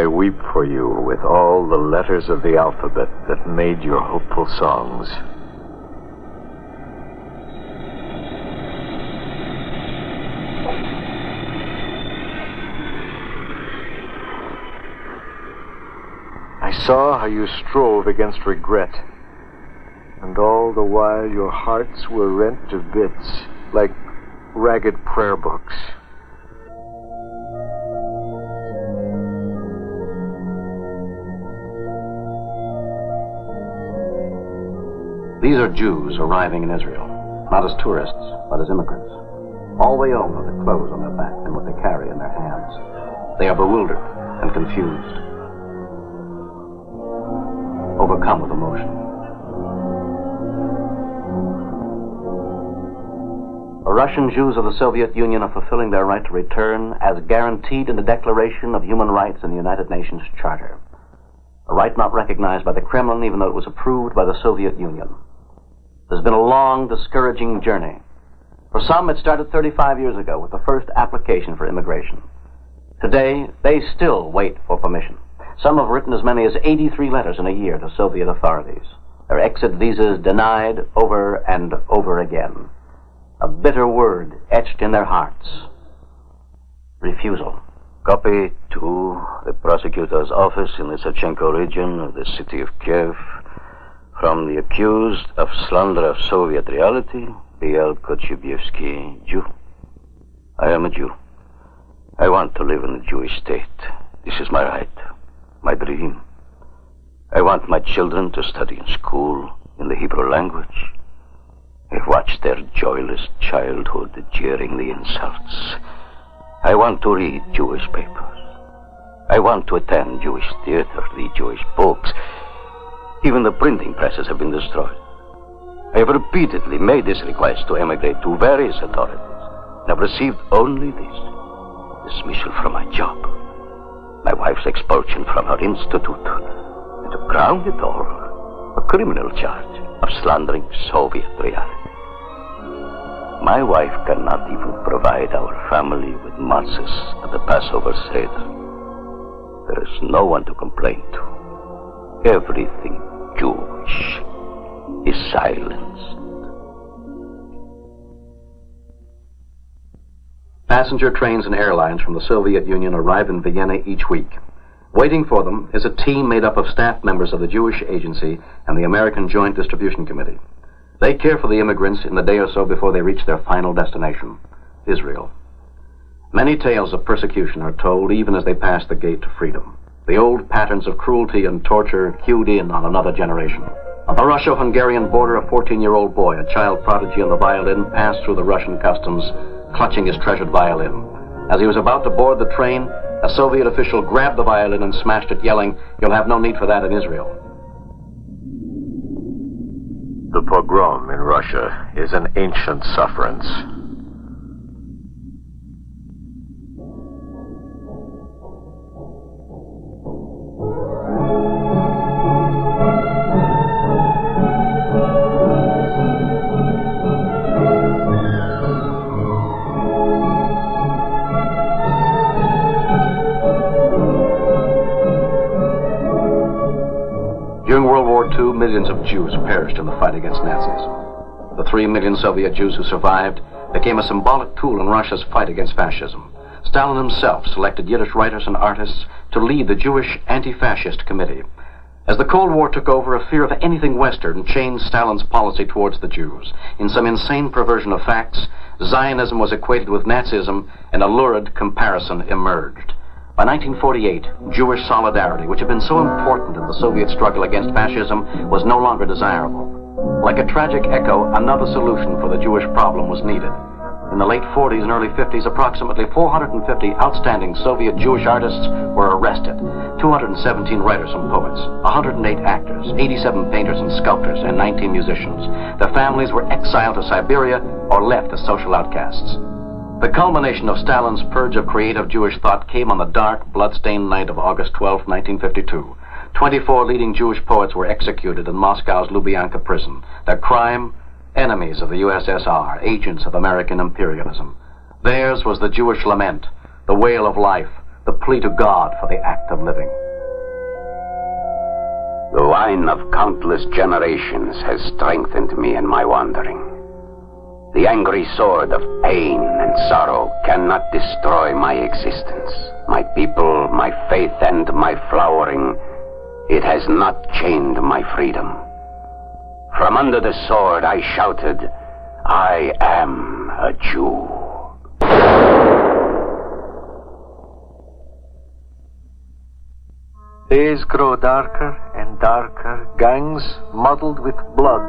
I weep for you with all the letters of the alphabet that made your hopeful songs. I saw how you strove against regret, and all the while your hearts were rent to bits, like ragged prayer books. These are Jews arriving in Israel, not as tourists, but as immigrants. All they own are the clothes on their back and what they carry in their hands. They are bewildered and confused, overcome with emotion. The Russian Jews of the Soviet Union are fulfilling their right to return as guaranteed in the Declaration of Human Rights in the United Nations Charter. A right not recognized by the Kremlin, even though it was approved by the Soviet Union. There's been a long, discouraging journey. For some, it started 35 years ago with the first application for immigration. Today, they still wait for permission. Some have written as many as 83 letters in a year to Soviet authorities. Their exit visas denied over and over again. A bitter word etched in their hearts. Refusal. Copy to the prosecutor's office in the Sechenko region of the city of Kiev. From the accused of slander of Soviet reality, B.L. Kochubevsky, Jew. I am a Jew. I want to live in the Jewish state. This is my right, my dream. I want my children to study in school in the Hebrew language. I've watched their joyless childhood jeering the insults. I want to read Jewish papers. I want to attend Jewish theater, read Jewish books. Even the printing presses have been destroyed. I have repeatedly made this request to emigrate to various authorities. I have received only this: dismissal from my job, my wife's expulsion from her institute, and to crown it all, a criminal charge of slandering Soviet reality. My wife cannot even provide our family with matzahs at the Passover Seder. There is no one to complain to. Everything Jewish is silenced. Passenger trains and airlines from the Soviet Union arrive in Vienna each week. Waiting for them is a team made up of staff members of the Jewish Agency and the American Joint Distribution Committee. They care for the immigrants in the day or so before they reach their final destination, Israel. Many tales of persecution are told even as they pass the gate to freedom. The old patterns of cruelty and torture cued in on another generation. On the Russo-Hungarian border, a 14-year-old boy, a child prodigy on the violin, passed through the Russian customs, clutching his treasured violin. As he was about to board the train, a Soviet official grabbed the violin and smashed it, yelling, "You'll have no need for that in Israel." The pogrom in Russia is an ancient sufferance. During World War II, millions of Jews perished in the fight against Nazis. The 3 million Soviet Jews who survived became a symbolic tool in Russia's fight against fascism. Stalin himself selected Yiddish writers and artists to lead the Jewish Anti-Fascist Committee. As the Cold War took over, a fear of anything Western changed Stalin's policy towards the Jews. In some insane perversion of facts, Zionism was equated with Nazism, and a lurid comparison emerged. By 1948, Jewish solidarity, which had been so important in the Soviet struggle against fascism, was no longer desirable. Like a tragic echo, another solution for the Jewish problem was needed. In the late 40s and early 50s, approximately 450 outstanding Soviet Jewish artists were arrested. 217 writers and poets, 108 actors, 87 painters and sculptors, and 19 musicians. Their families were exiled to Siberia or left as social outcasts. The culmination of Stalin's purge of creative Jewish thought came on the dark, blood-stained night of August 12, 1952. 24 leading Jewish poets were executed in Moscow's Lubyanka prison. Their crime? Enemies of the USSR, agents of American imperialism. Theirs was the Jewish lament, the wail of life, the plea to God for the act of living. The wine of countless generations has strengthened me in my wandering. The angry sword of pain and sorrow cannot destroy my existence, my people, my faith, and my flowering. It has not chained my freedom. From under the sword I shouted, I am a Jew. Days grow darker and darker, gangs muddled with blood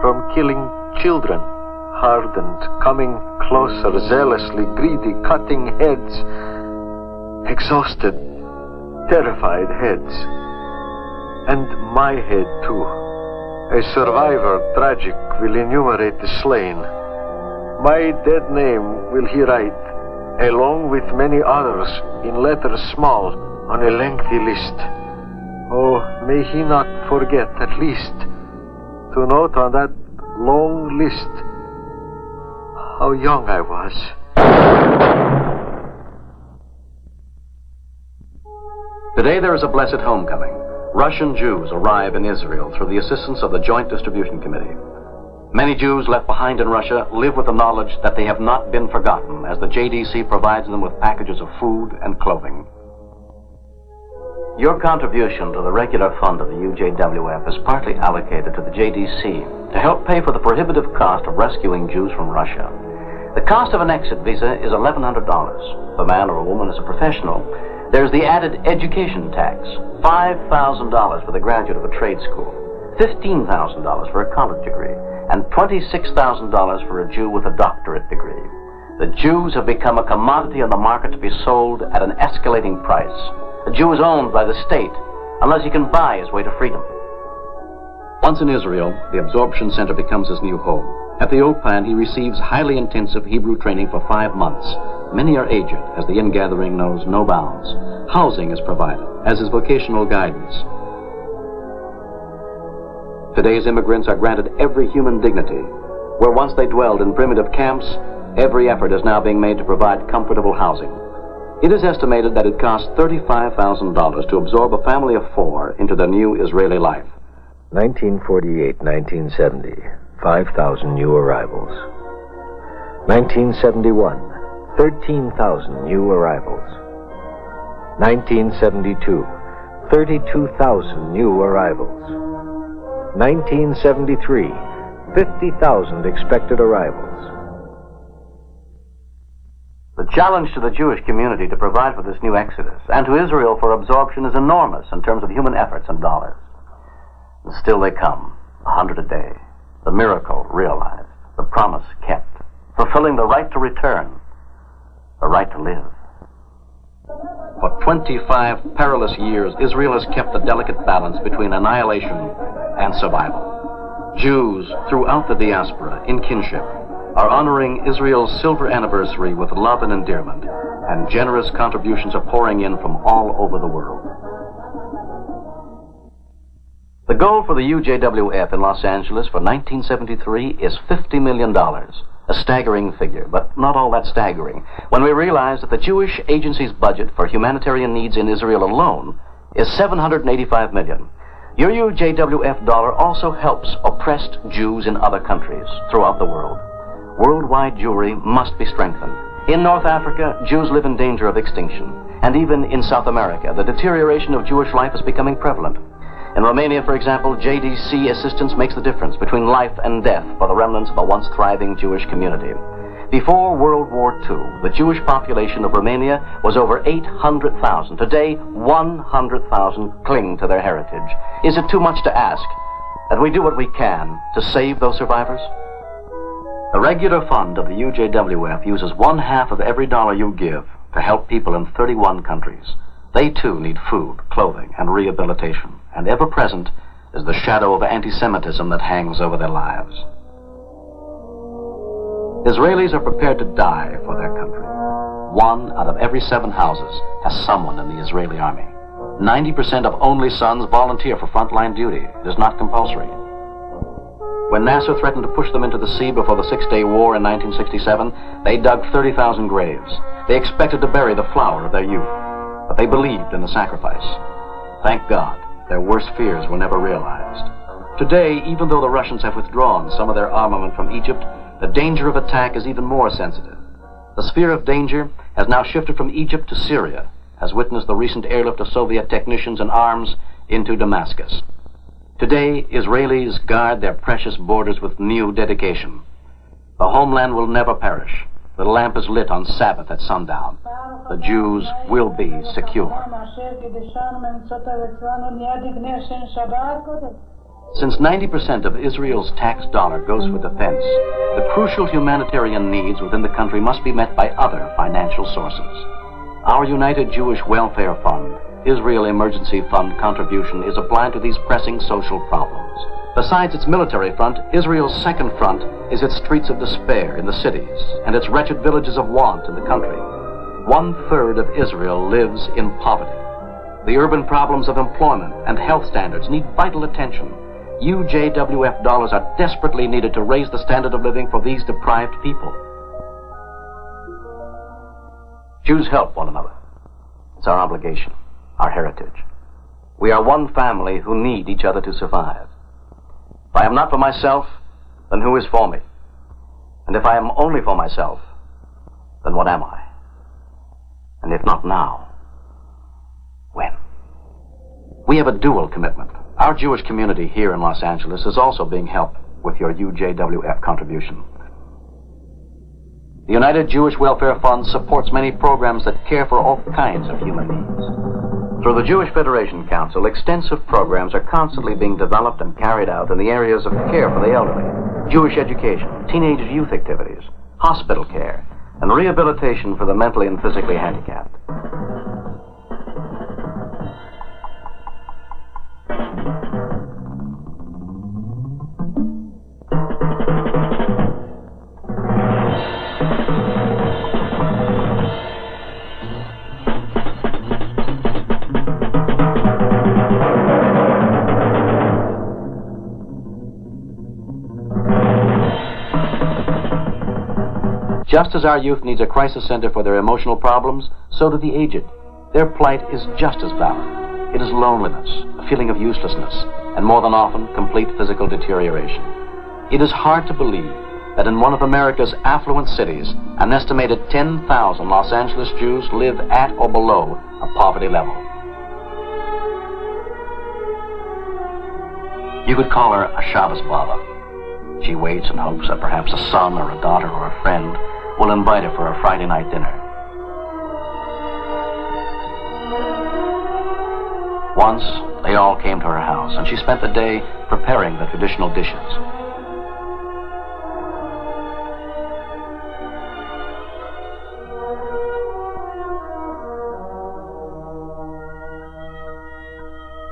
from killing children, hardened, coming closer, zealously greedy, cutting heads, exhausted, terrified heads. And my head too. A survivor tragic will enumerate the slain. My dead name will he write, along with many others, in letters small, on a lengthy list. Oh, may he not forget, at least, to note on that long list how young I was. Today there is a blessed homecoming. Russian Jews arrive in Israel through the assistance of the Joint Distribution Committee. Many Jews left behind in Russia live with the knowledge that they have not been forgotten, as the JDC provides them with packages of food and clothing. Your contribution to the regular fund of the UJWF is partly allocated to the JDC to help pay for the prohibitive cost of rescuing Jews from Russia. The cost of an exit visa is $1,100. If a man or a woman is a professional, there's the added education tax, $5,000 for the graduate of a trade school, $15,000 for a college degree, and $26,000 for a Jew with a doctorate degree. The Jews have become a commodity on the market to be sold at an escalating price. A Jew is owned by the state unless he can buy his way to freedom. Once in Israel, the absorption center becomes his new home. At the old plant, he receives highly intensive Hebrew training for 5 months. Many are aged, as the ingathering knows no bounds. Housing is provided, as is vocational guidance. Today's immigrants are granted every human dignity. Where once they dwelled in primitive camps, every effort is now being made to provide comfortable housing. It is estimated that it costs $35,000 to absorb a family of 4 into the new Israeli life. 1948-1970, 5,000 new arrivals. 1971, 13,000 new arrivals. 1972, 32,000 new arrivals. 1973, 50,000 expected arrivals. The challenge to the Jewish community to provide for this new exodus, and to Israel for absorption, is enormous in terms of human efforts and dollars. And still they come, 100 a day. The miracle realized, the promise kept, fulfilling the right to return, the right to live. For 25 perilous years, Israel has kept a delicate balance between annihilation and survival. Jews throughout the diaspora, in kinship, are honoring Israel's silver anniversary with love and endearment, and generous contributions are pouring in from all over the world. The goal for the UJWF in Los Angeles for 1973 is $50 million, a staggering figure, but not all that staggering when we realize that the Jewish Agency's budget for humanitarian needs in Israel alone is $785 million. Your UJWF dollar also helps oppressed Jews in other countries throughout the world. Worldwide Jewry must be strengthened. In North Africa, Jews live in danger of extinction. And even in South America, the deterioration of Jewish life is becoming prevalent. In Romania, for example, JDC assistance makes the difference between life and death for the remnants of a once thriving Jewish community. Before World War II, the Jewish population of Romania was over 800,000. Today, 100,000 cling to their heritage. Is it too much to ask that we do what we can to save those survivors? The regular fund of the UJWF uses 1/2 of every dollar you give to help people in 31 countries. They too need food, clothing, and rehabilitation, and ever present is the shadow of anti-Semitism that hangs over their lives. Israelis are prepared to die for their country. 1 out of every 7 houses has someone in the Israeli army. 90% of only sons volunteer for frontline duty. It is not compulsory. When Nasser threatened to push them into the sea before the Six-Day War in 1967, they dug 30,000 graves. They expected to bury the flower of their youth. but they believed in the sacrifice. Thank God, their worst fears were never realized. Today, even though the Russians have withdrawn some of their armament from Egypt, the danger of attack is even more sensitive. The sphere of danger has now shifted from Egypt to Syria, as witnessed the recent airlift of Soviet technicians and arms into Damascus. Today, Israelis guard their precious borders with new dedication. The homeland will never perish. The lamp is lit on Sabbath at sundown. The Jews will be secure. Since 90% of Israel's tax dollar goes for defense, the crucial humanitarian needs within the country must be met by other financial sources. Our United Jewish Welfare Fund, Israel Emergency Fund contribution is applied to these pressing social problems. Besides its military front, Israel's second front is its streets of despair in the cities and its wretched villages of want in the country. 1/3 of Israel lives in poverty. The urban problems of employment and health standards need vital attention. UJWF dollars are desperately needed to raise the standard of living for these deprived people. Jews help one another. It's our obligation, our heritage. We are one family who need each other to survive. If I am not for myself, then who is for me? And if I am only for myself, then what am I? And if not now, when? We have a dual commitment. Our Jewish community here in Los Angeles is also being helped with your UJWF contribution. The United Jewish Welfare Fund supports many programs that care for all kinds of human needs. Through the Jewish Federation Council, extensive programs are constantly being developed and carried out in the areas of care for the elderly, Jewish education, teenage youth activities, hospital care, and rehabilitation for the mentally and physically handicapped. Just as our youth needs a crisis center for their emotional problems, so do the aged. Their plight is just as valid. It is loneliness, a feeling of uselessness, and more than often, complete physical deterioration. It is hard to believe that in one of America's affluent cities, an estimated 10,000 Los Angeles Jews live at or below a poverty level. You could call her a Shabbos Baba. She waits and hopes that perhaps a son or a daughter or a friend will invite her for a Friday night dinner. Once, they all came to her house, and she spent the day preparing the traditional dishes.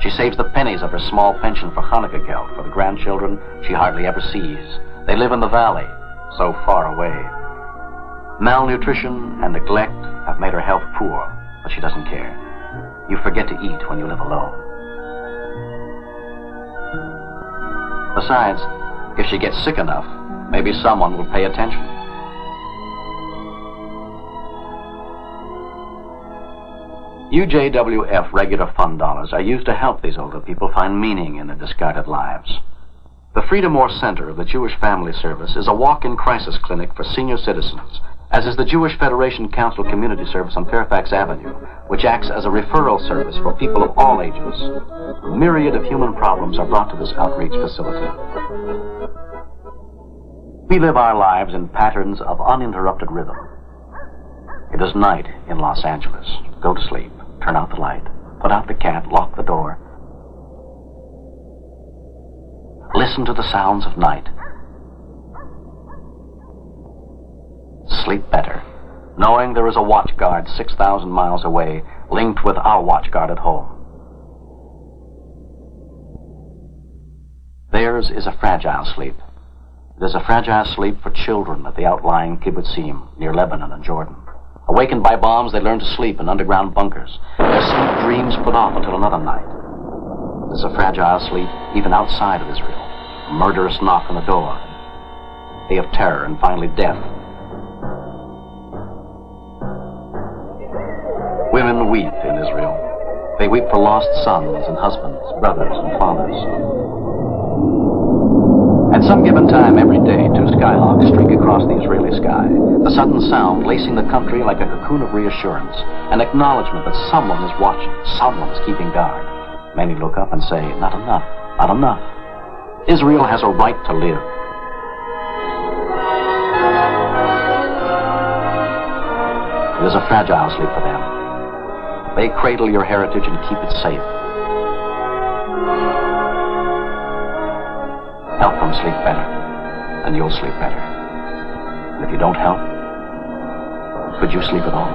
She saves the pennies of her small pension for Hanukkah geld for the grandchildren she hardly ever sees. They live in the valley, so far away. Malnutrition and neglect have made her health poor, but she doesn't care. You forget to eat when you live alone. Besides, if she gets sick enough, maybe someone will pay attention. UJWF regular fund dollars are used to help these older people find meaning in their discarded lives. The Freedomore Center of the Jewish Family Service is a walk-in crisis clinic for senior citizens, as is the Jewish Federation Council Community Service on Fairfax Avenue, which acts as a referral service for people of all ages. A myriad of human problems are brought to this outreach facility. We live our lives in patterns of uninterrupted rhythm. It is night in Los Angeles. Go to sleep. Turn out the light. Put out the cat. Lock the door. Listen to the sounds of night. Sleep better, knowing there is a watch guard 6,000 miles away, linked with our watch guard at home. Theirs is a fragile sleep. It is a fragile sleep for children at the outlying kibbutzim near Lebanon and Jordan. Awakened by bombs, they learn to sleep in underground bunkers. Their sleep dreams put off until another night. It is a fragile sleep even outside of Israel. A murderous knock on the door. A day of terror and finally death. Women weep in Israel. They weep for lost sons and husbands, brothers and fathers. At some given time every day, 2 skyhawks streak across the Israeli sky, the sudden sound lacing the country like a cocoon of reassurance, an acknowledgement that someone is watching, someone is keeping guard. Many look up and say, not enough, not enough. Israel has a right to live. It is a fragile sleep for them. They cradle your heritage and keep it safe. Help them sleep better, and you'll sleep better. And if you don't help, could you sleep at all?